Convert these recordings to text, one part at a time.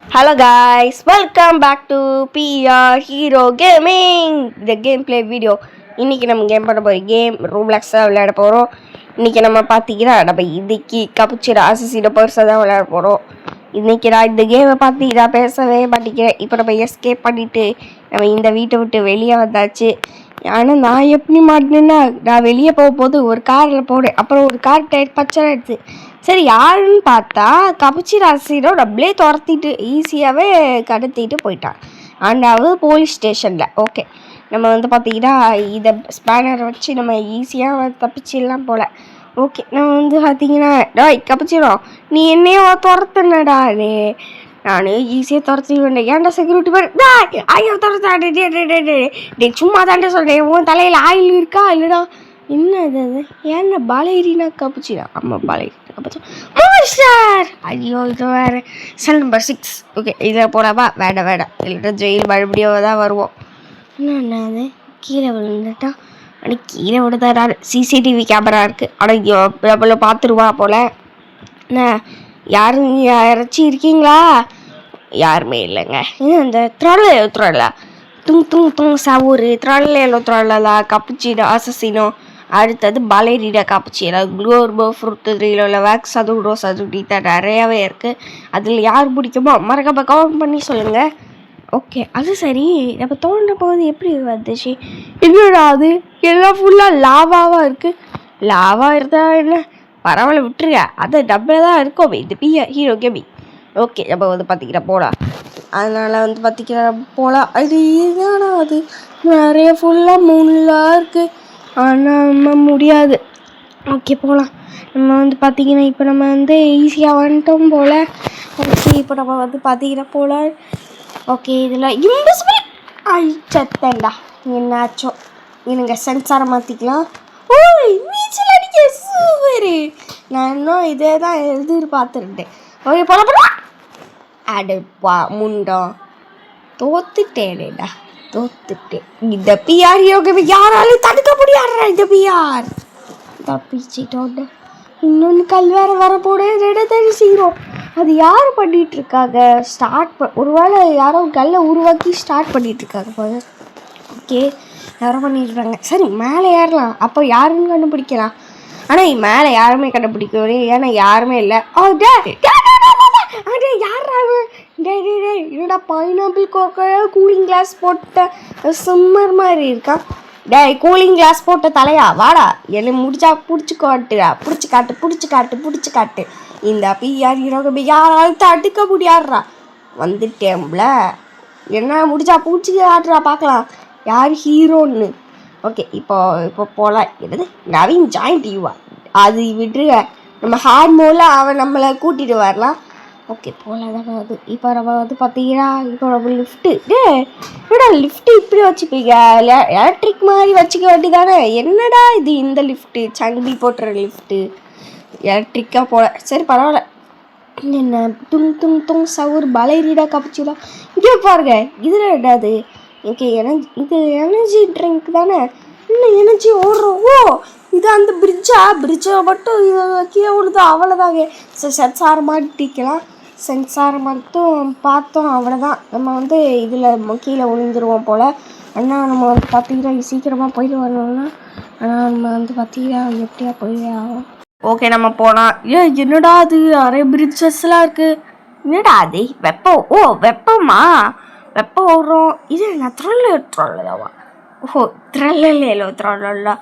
Hello guys, welcome back to PR Hero Gaming. The gameplay video. இன்னைக்கு நம்ம game பண்ண போகிற கேம் ரூப்ளெக்ஸாக விளையாட போகிறோம். இன்றைக்கி நம்ம பார்த்தீங்கன்னா நம்ம இன்னைக்கு கப்புச்சிர அசசின பர்ஸாக தான் விளையாட போகிறோம். இன்றைக்கி நான் இந்த கேமை பார்த்தீங்கன்னா பேசவே மாட்டேங்கிறேன். இப்போ நம்ம எஸ்கேப் பண்ணிவிட்டு நம்ம இந்த வீட்டை விட்டு வெளியே வந்தாச்சு. ஆனால் நான் எப்படி மாட்டினேன்னா நான் வெளியே போகும்போது ஒரு காரில் போனேன். அப்புறம் ஒரு கார் டயர் பச்சை எடுத்து சரி யாருன்னு பார்த்தா கபச்சி ராசினோ நம்மளே துரத்திட்டு ஈஸியாகவே கடத்திட்டு போயிட்டான். ஆண்டாவது போலீஸ் ஸ்டேஷனில். ஓகே நம்ம வந்து பார்த்தீங்கன்னா இதை ஸ்பேனர் வச்சு நம்ம ஈஸியாக தப்பிச்சிடலாம் போல். ஓகே நம்ம வந்து பார்த்தீங்கன்னா டாய் கப்பிச்சிடும் நீ என்னையோ துரத்துனடா நான் ஈஸியாக துரத்தி வேண்டேன். ஏன்டா செக்யூரிட்டி பேர் ஐயோ துரத்தாடே சும்மா தாண்டே சொல்கிறேன். உன் தலையில் ஆயில் இருக்கா இல்லைடா என்ன அது ஏன்னா பாலேரினா கப்பிச்சிடா ஆமாம் பாலேரினா கப்பிச்சா மாஸ்டர் ஐயோ இது வேறு செல் நம்பர் 6. ஓகே இதில் போடாமா வேண்டாம் இல்லைட்டா ஜெயில் மறுபடியும் தான் வருவோம். என்ன அது கீழே விழுந்துட்டா ஆனால் கீழே விடுதாரு. சிசிடிவி கேமரா இருக்குது. ஆனால் நம்மள பார்த்துருவா போல். என்ன யாரும் யாராச்சும் இருக்கீங்களா? யாருமே இல்லைங்க. இந்த த்ராலா துங் சவுரு த்ராலா கப்புச்சினோ அசசினோ அடுத்தது பலேரினா காப்புச்சினோ குளோர்போ ஃப்ரூட் த்ரீலோவில் வேக்ஸ் சதுடி தான் நிறையாவே இருக்குது. அதில் யார் பிடிக்குமோ மறக்காம கமெண்ட் பண்ணி சொல்லுங்கள். ஓகே அது சரி நம்ம தோன்ற போது எப்படி வந்துச்சு? என்னடா அது எல்லாம் ஃபுல்லாக லாவாவாக இருக்குது. லாவா இருந்தால் என்ன பரவாயில்ல விட்டுருங்க. அது நம்ம தான் இருக்கோம் இந்த ஹீரோ கேமிங். ஓகே நம்ம வந்து பார்த்திங்கன்னா போகலாம். அதனால் வந்து பார்த்திங்கன்னா போகலாம். அது இதுதானா அது நிறைய ஃபுல்லாக முள்ளாக இருக்குது. ஆனால் நம்ம முடியாது. ஓகே போகலாம். நம்ம வந்து பார்த்திங்கன்னா இப்போ நம்ம வந்து ஈஸியாக வந்துட்டோம் போல். ஓகே இப்போ நம்ம வந்து பார்த்திங்கன்னா போகலாம். ஓகே இதில் இன்விசிபிள் சத்தண்டா என்னாச்சோ எனக்கு சென்சாரை மாற்றிக்கலாம். ஓய் நீச்சல் அடிக்க சூப்பரு. நான் இன்னும் இதே தான் எதிர்பார்த்துருந்தேன். ஓகே போல அடுப்பா முண்டம் தோத்துட்டேனேடா தோத்துட்டேன். இந்த பிஆர் யோகவை யாராலும் தடுக்க முடியாடுறா. இந்த பிஆர் தப்பிச்சிட்டோட இன்னொன்று கல்வேற வரப்போட ரெடத்தடி செய்கிறோம். அது யார் பண்ணிகிட்ருக்காங்க? ஒருவேளை யாரோ கல்லை உருவாக்கி ஸ்டார்ட் பண்ணிகிட்ருக்காங்க போல. ஓகே யாரோ பண்ணிட்டுருக்காங்க. சரி மேலே ஏறலாம். அப்போ யாருன்னு கண்டுபிடிக்கலாம். ஆனால் மேலே யாருமே கண்டுபிடிக்கவே ஏன்னா யாருமே இல்லை. ஓ டே யாரா என்னடா பைனாப்பிள் கோக்கையா கூலிங் கிளாஸ் போட்ட சம்மர் மாதிரி இருக்கா. கூலிங் கிளாஸ் போட்ட தலையா வாடா என்ன முடிச்சா பிடிச்சி காட்டு. இந்த பிஆர் ஹீரோக யாராலும் தடுக்க முடியாடுறா. வந்துட்டேன்ல என்ன முடிச்சா பிடிச்சி காட்டுறா பார்க்கலாம் யார் ஹீரோன்னு. ஓகே இப்போ போகலாம். என்னது நவீன் ஜாயிண்ட் யூவா அது விட்டுருங்க. நம்ம ஹார்ட் மோடில் அவன் நம்மளை கூட்டிகிட்டு வரலாம். ஓகே போகலாம் தான் வருது. இப்போ நம்ம வந்து பார்த்தீங்கன்னா இப்போ நம்ம லிஃப்ட்டு என்னடா லிஃப்ட்டு இப்படி வச்சுப்பீங்க எலக்ட்ரிக் மாதிரி வச்சுக்க வேண்டியதானே. என்னடா இது இந்த லிஃப்ட்டு சங்கி போட்டுற லிஃப்ட்டு எலக்ட்ரிக்காக போல. சரி பரவாயில்ல. என்ன துங் சவுர் பலேரினா கப்பிச்சிடா இங்கே பாருங்க. இதில் என்னது ஓகே இது எனர்ஜி ட்ரிங்க் தானே. இன்னும் எனர்ஜி ஓடுறோம். ஓ இது அந்த பிரிட்ஜை மட்டும் கீழே விழுதோ அவ்வளோதாங்க. சென்சார் மாட்டிக்கலாம். சென்சார் மட்டும் பார்த்தோம் அவ்வளோதான். நம்ம வந்து இதில் கீழே விழுந்துருவோம் போல். ஆனால் நம்ம வந்து பார்த்திங்கன்னா சீக்கிரமாக போயிட்டு வரணும்னா ஆனால் நம்ம வந்து பார்த்திங்கன்னா எப்படியா போயிட்டே ஆகும். ஓகே நம்ம போனால் என்னடா அது நிறைய பிரிட்ஜஸ்லாம் இருக்குது. என்னடா அது வெப்பம். ஓ வெப்பமா வெப்பம் ஓடுறோம். இது நான் த்ரொல்லதாவா ஓஹோ த்ரல்லா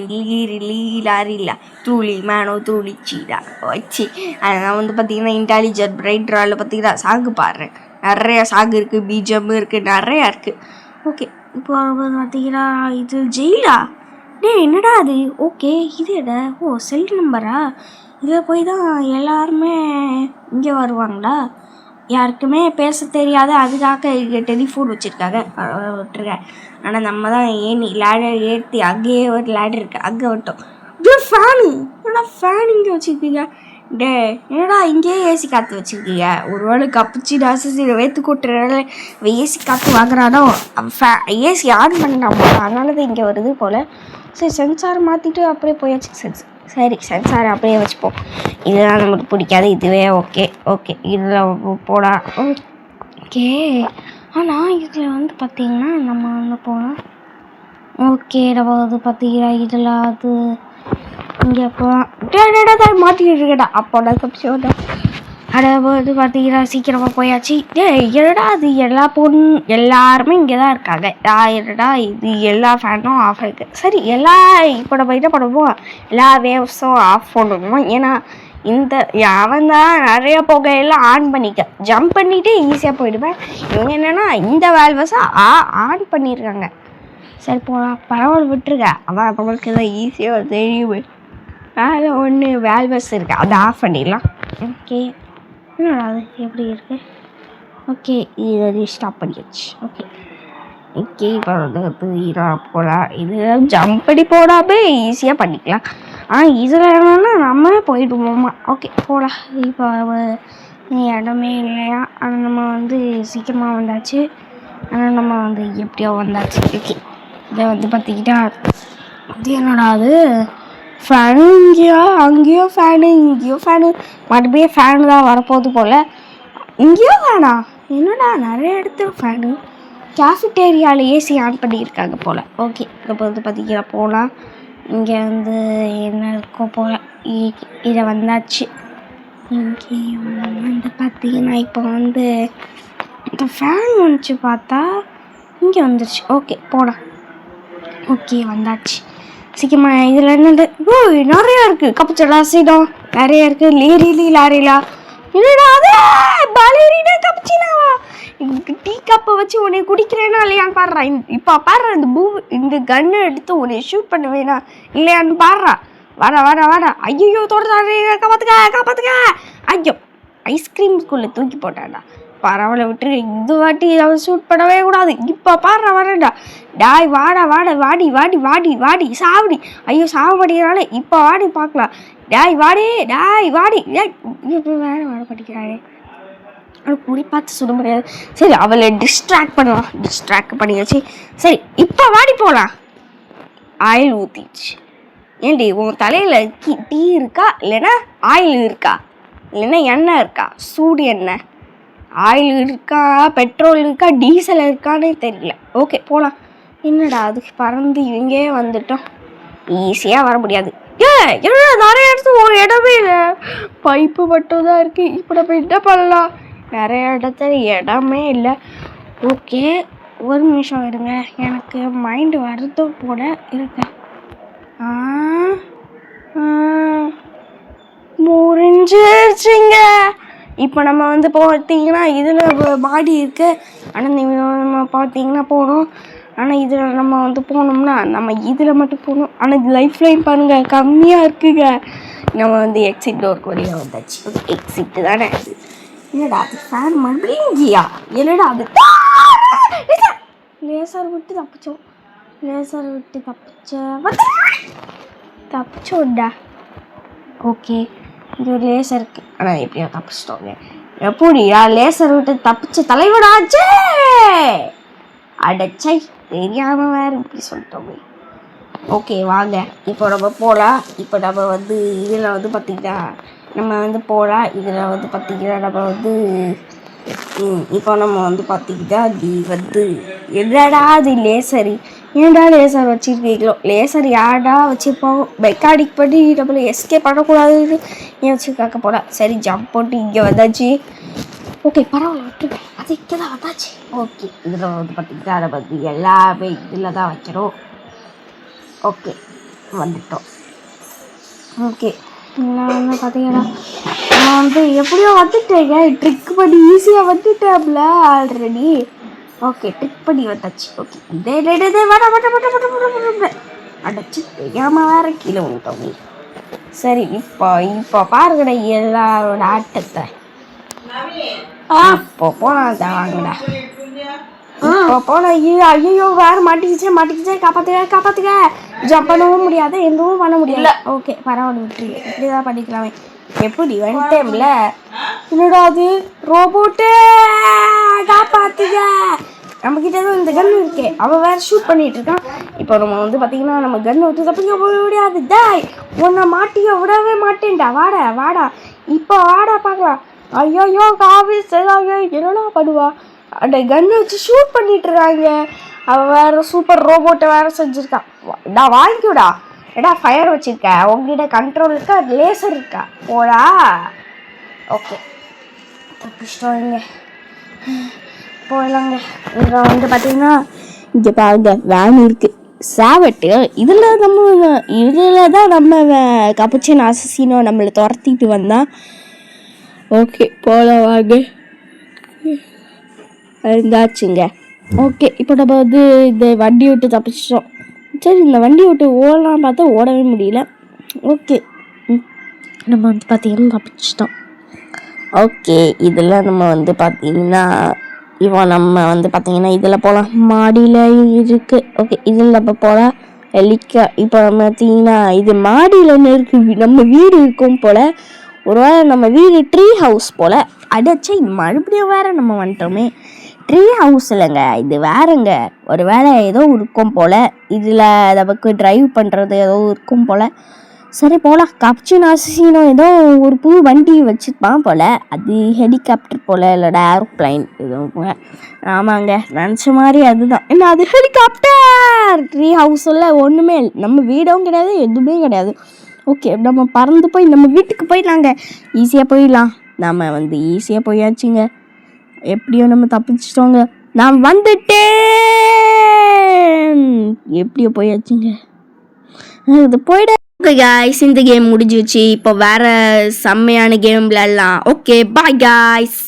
லீலாரில்ல தூளி மேனோ தூளிச்சிடா வச்சு அதெல்லாம் வந்து பார்த்திங்கன்னா இன்டெலிஜென்ட் பிரைட் ட்ராவில் பார்த்திங்கன்னா சாங்கு பாடுறேன். நிறையா சாங்கு இருக்குது, பிஜிஎம் இருக்குது, நிறையா இருக்குது. ஓகே இப்போ பார்த்திங்கன்னா இது ஜெயிலா என்னடா அது. ஓகே இது என்ன ஓ செல் நம்பரா. இதில் போய் தான் எல்லாருமே இங்கே வருவாங்களா. யாருக்குமே பேச தெரியாது. அதுக்காக இங்கே டெலிஃபோன் வச்சுருக்காங்க விட்டுருக்கேன். ஆனால் நம்ம தான் லேடர் ஏற்றி அங்கேயே ஒரு லேடர் இருக்குது அங்கே விட்டோம். ஃபேனு என்னடா ஃபேன் இங்கே வச்சுருக்கீங்க. என்னடா இங்கேயே ஏசி காற்று வச்சுருக்கீங்க. ஒரு வேளை கப்பிச்சு டாசி வைத்து கூட்டுறதுனால ஏசி காற்று வாங்குறானோ ஏசி ஆன் பண்ணாமோ அதனால தான் இங்கே வருது போல். சரி சென்சார் மாற்றிட்டு அப்படியே போயாச்சு. சரி சென்சார் அப்படியே வச்சுப்போம். இதுதான் நமக்கு பிடிக்காது. இதுவே ஓகே இதில் போடா ஓகே. ஆனால் இதில் வந்து பார்த்தீங்கன்னா நம்ம வந்து போனால் ஓகே நம்ம வந்து பார்த்தீங்கன்னா இதில் அது இங்கே போகலாம் மாட்டிக்கிட்டு இருக்கேடா அப்போடா தப்பிச்சு வந்தேன். அதாவது பார்த்தீங்கன்னா சீக்கிரமாக போயாச்சு. என்னடா அது எல்லாருமே இங்கே தான் இருக்காங்க. என்னடா இது எல்லா ஃபேனும் ஆஃப் ஆகிருக்கு. சரி இப்போ நம்ம என்ன பண்ணுவோம், எல்லா வேவ்ஸும் ஆஃப் பண்ணுவோம். ஏன்னா அவன் தான் நிறைய புகையெல்லாம் ஆன் பண்ணிக்க ஜம்ப் பண்ணிவிட்டு ஈஸியாக போயிடுவேன். இவங்க என்னென்னா இந்த வேல்வஸாக ஆன் பண்ணியிருக்காங்க. சரி போகலாம், பரவாயில்ல விட்டுருக்க. அதான் நம்மளுக்கு தான் ஈஸியாக தெரியுமே. வேலை ஒன்று வேல்வஸ் இருக்குது, அதை ஆஃப் பண்ணிடலாம். ஓகே என்னடா அது எப்படி இருக்குது? ஓகே இதை ஸ்டாப் பண்ணியாச்சு. ஓகே இப்போ வந்து போகலாம். இது ஜம்ப் பண்ணி போடாமல் ஈஸியாக பண்ணிக்கலாம். ஆனால் இதில் என்னன்னா நம்மளே போயிடுவோமா. ஓகே போகலாம். இப்போ இடமே இல்லையா, ஆனால் நம்ம வந்து சீக்கிரமாக வந்தாச்சு. ஆனால் நம்ம வந்து எப்படியோ வந்தாச்சு. ஓகே இதை வந்து பார்த்திக்கிட்டா அது என்னடா அது ஃபேனு இங்கேயோ அங்கேயோ ஃபேனு இங்கேயோ ஃபேனு மறுபடியும் ஃபேனு தான் வரப்போகுது போல். இங்கேயோ ஃபேனா என்னடா நிறைய இடத்துல ஃபேனு. கேஃபிட்டேரியாவில் ஏசி ஆன் பண்ணியிருக்காங்க போல். ஓகே இப்போ வந்து பார்த்திங்கன்னா போகலாம். இங்கே வந்து என்ன இருக்கோ போல். இதை வந்தாச்சு. இங்கே வந்து பார்த்திங்கன்னா இப்போ வந்து இந்த ஃபேன் வந்துச்சு பார்த்தா இங்கே வந்துடுச்சு. ஓகே போகலாம். ஓகே வந்தாச்சு சீக்கிரமாக. இதில் என்னது நிறையா இருக்குது. கப்புச்சடா சீடம் நிறைய இருக்குது. லாரிலா என்னடா அது பாலேரினா கப்புச்சினாவா? டீ கப்பை வச்சு உன்னை குடிக்கிறேன்னா இல்லையான்னு பாடுறா. இப்போ பாடுறா இந்த கன்னை எடுத்து உன்னை ஷூட் பண்ணுவேனா இல்லையான்னு பாடுறா. வாடா ஐயோ தோட்டத்தாரு காப்பாத்துக்க. ஐயோ ஐஸ்கிரீம் ஸ்கூலில் தூக்கி போட்டாடா. பரவாயில்ல விட்டுரு, இது வாட்டி அவன் ஷூட் பண்ணவே கூடாது. இப்போ பாடுறா வரேன்டா. டாய் வாடா வாடி சாவடி. ஐயோ சாவடிக்கிறாளே, இப்போ வாடி பார்க்கலாம். டாய் வாடி இப்போ வேற வாட படிக்கிறாளே. அவளை கூடி பார்த்து சுட முடியாது. சரி அவளை டிஸ்ட்ராக்ட் பண்ணியாச்சு. சரி இப்போ வாடி போகலாம். ஆயில் ஊற்றிடுச்சு. ஏன்டி உன் தலையில் டீ இருக்கா இல்லைன்னா ஆயில் இருக்கா இல்லைன்னா எண்ணெய் இருக்கா? சூடு எண்ணெய் ஆயில் இருக்கா பெட்ரோல் இருக்கா டீசல் இருக்கானே தெரியல. ஓகே போகலாம். என்னடா அதுக்கு பறந்து இவங்கே வந்துட்டோம். ஈஸியாக வர முடியாது. என்னடா நிறைய இடத்துல ஒரு இடமே இல்லை, பைப்பு மட்டும் தான் இருக்குது. இப்போ நம்ம என்ன பண்ணலாம்? நிறைய இடத்துல இடமே இல்லை. ஓகே ஒரு நிமிஷம் இருங்க, எனக்கு மைண்டு வருது போல இருக்கு. முடிஞ்சிருச்சுங்க. இப்போ நம்ம வந்து பார்த்தீங்கன்னா இதில் பாடி இருக்குது. ஆனால் நம்ம பார்த்தீங்கன்னா போகணும். ஆனால் இதில் நம்ம வந்து போனோம்னா நம்ம இதில் மட்டும் போகணும். ஆனால் இது லைஃப் லைன் பாருங்கள் கம்மியாக இருக்குங்க. நம்ம வந்து எக்ஸிட் டோருக்கு வழியாக வந்தாச்சு. எக்ஸிட்டு தானே. என்னடா அது ஃபேன் மறுபடியும் இங்கேயா? என்னடா அது லேசர் விட்டு தப்பிச்சோடா. ஓகே இது ஒரு லேசர் இருக்குது. ஆனால் எப்படியா தப்பிச்சிட்டோங்க. எப்படியா லேசர் விட்டு தப்பிச்ச தலைவனாச்சே. அடைச்சை தெரியாமல் வேறு இப்படி சொல்லிட்டோமே. ஓகே வாங்க இப்போ நம்ம போகலாம். இப்போ நம்ம வந்து இதில் வந்து பார்த்திங்கன்னா நம்ம வந்து போகலாம். இதில் வந்து பார்த்திங்கன்னா நம்ம வந்து இப்போ நம்ம வந்து பார்த்திங்கன்னா நீ வந்து என்னடா அது லேசரு ஏன்டா லேசர் வச்சுருக்கீங்களோ? லேசர் யார்டா வச்சுருப்போம்? மெக்கானிக் பண்ணி நம்மளை எஸ்கே பண்ணக்கூடாதுன்னு ஏன் வச்சுருக்காக்க போல. சரி ஜம்ப் போட்டு இங்கே வந்தாச்சு. ஓகே பரவாயில்ல விட்டுருங்க, அது இங்கே தான் வந்தாச்சு. ஓகே இதில் வந்து பார்த்திங்கன்னா நம்ம வந்து எல்லாமே இதில் தான் வைக்கிறோம். ஓகே வந்துட்டோம். ஓகே நான் வந்து பார்த்தீங்கன்னா நான் வந்து எப்படியோ வந்துட்டேங்க. ட்ரிக் பண்ணி ஈஸியாக வந்துட்டேன்ல ஆல்ரெடி. ஓகே ட்ரிக் பண்ணி வந்தாச்சு. ஓகே இதே அடைச்சி தெரியாமல் வேறு கீழே விட்டோம். சரி இப்போ பாருங்கடா எல்லாரோட ஆட்டத்தை. இப்போ போனால் தான் வாங்கடா. இப்போ போனால் ஐயோ வேறு மாட்டிக்கிச்சே காப்பாற்றுக்க. ஜம்ப் பண்ணவும் முடியாது, எதுவும் பண்ண முடியல. ஓகே பரவாயில்ல விட்டுரு, இப்படி தான் பண்ணிக்கலாமே. எப்படி வந்துட்டேன்ல. என்னடா அது ரோபோட்டு காப்பாற்றுக. நம்மக்கிட்ட தான் இந்த கன் இருக்கே, அவன் வேறு ஷூட் பண்ணிகிட்டு இருக்கான். இப்போ நம்ம வந்து பார்த்திங்கன்னா நம்ம கன்னை விட்டு தப்பிக்க போக முடியாது. டாய் உன்னை மாட்டிக்க விடவே மாட்டேன்டா. வாடா இப்போ வாடா பார்க்கலாம். ஐயோ காவி என்னடா பண்ணுவா. அந்த கன்னை வச்சு ஷூட் பண்ணிட்டுறாங்க. அவன் வேற சூப்பர் ரோபோட்டை வேற செஞ்சுருக்கான். நான் வாங்கிக்கூடா. ஏடா ஃபயர் வச்சுருக்க, உங்ககிட்ட கண்ட்ரோல் இருக்கா, லேசர் இருக்கா? போடா. ஓகே தப்பிச்சிட்டோம். இங்கே போயிடலாங்க. இங்கே வந்து பார்த்தீங்கன்னா இங்கே பாருங்க வேன் இருக்குது, சேவட்டு. இதில் தான் நம்ம கப்புச்சின் அசசினோ நம்மளை துரத்திட்டு வந்தான். ஓகே போகலாம் வாங்க. இருந்தாச்சுங்க. ஓகே இப்போ நம்ம வந்து இந்த வண்டி விட்டு தப்பிச்சிட்டோம். சரி இந்த வண்டி விட்டு ஓடலாம் பார்த்தா ஓடவே முடியல. ஓகே நம்ம வந்து பார்த்திங்கன்னா தப்பிச்சிட்டோம். ஓகே இதில் நம்ம வந்து பார்த்திங்கன்னா நம்ம வந்து பார்த்திங்கன்னா இதில் போகலாம். மாடியில் இருக்குது. ஓகே இதில் நம்ம போகலாம். இப்போ நம்ம பார்த்திங்கன்னா இது மாடியில் இருக்குது, நம்ம வீடு இருக்கும் போல். ஒரு வேளை நம்ம வீடு ட்ரீ ஹவுஸ் போல். அடைச்சி மறுபடியும் வேறு நம்ம வந்துட்டோமே. ட்ரீ ஹவுஸ் இல்லைங்க, இது வேறுங்க. ஒரு வேளை ஏதோ இருக்கும் போல். இதில் நமக்கு ட்ரைவ் பண்ணுறது ஏதோ இருக்கும் போல். சரி போகலாம். கப்சின் அசசினோ ஏதோ ஒரு புது வண்டி வச்சுருப்பான் போல். அது ஹெலிகாப்டர் போல், இல்லைடா ஏரோப்ளைன் எதுவும். ஆமாங்க நினச்ச மாதிரி அதுதான். என்ன அது ஹெலிகாப்டர்? ட்ரீ ஹவுஸில் ஒன்றுமே இல்லை, நம்ம வீடும் கிடையாது, எதுவுமே கிடையாது. ஓகே நம்ம பறந்து போய் நம்ம வீட்டுக்கு போயிடலாங்க. ஈஸியாக போயிடலாம். நம்ம வந்து ஈஸியாக போயாச்சுங்க. எப்படியோ நம்ம தப்பிச்சிட்டோங்க. நான் வந்துட்டேன். எப்படியோ போயாச்சுங்க. இது போயிட. ஓகே காய்ஸ் இந்த கேம் முடிஞ்சிச்சு. இப்போ வேற செம்மையான கேம் விளையாடலாம். Okay bye guys.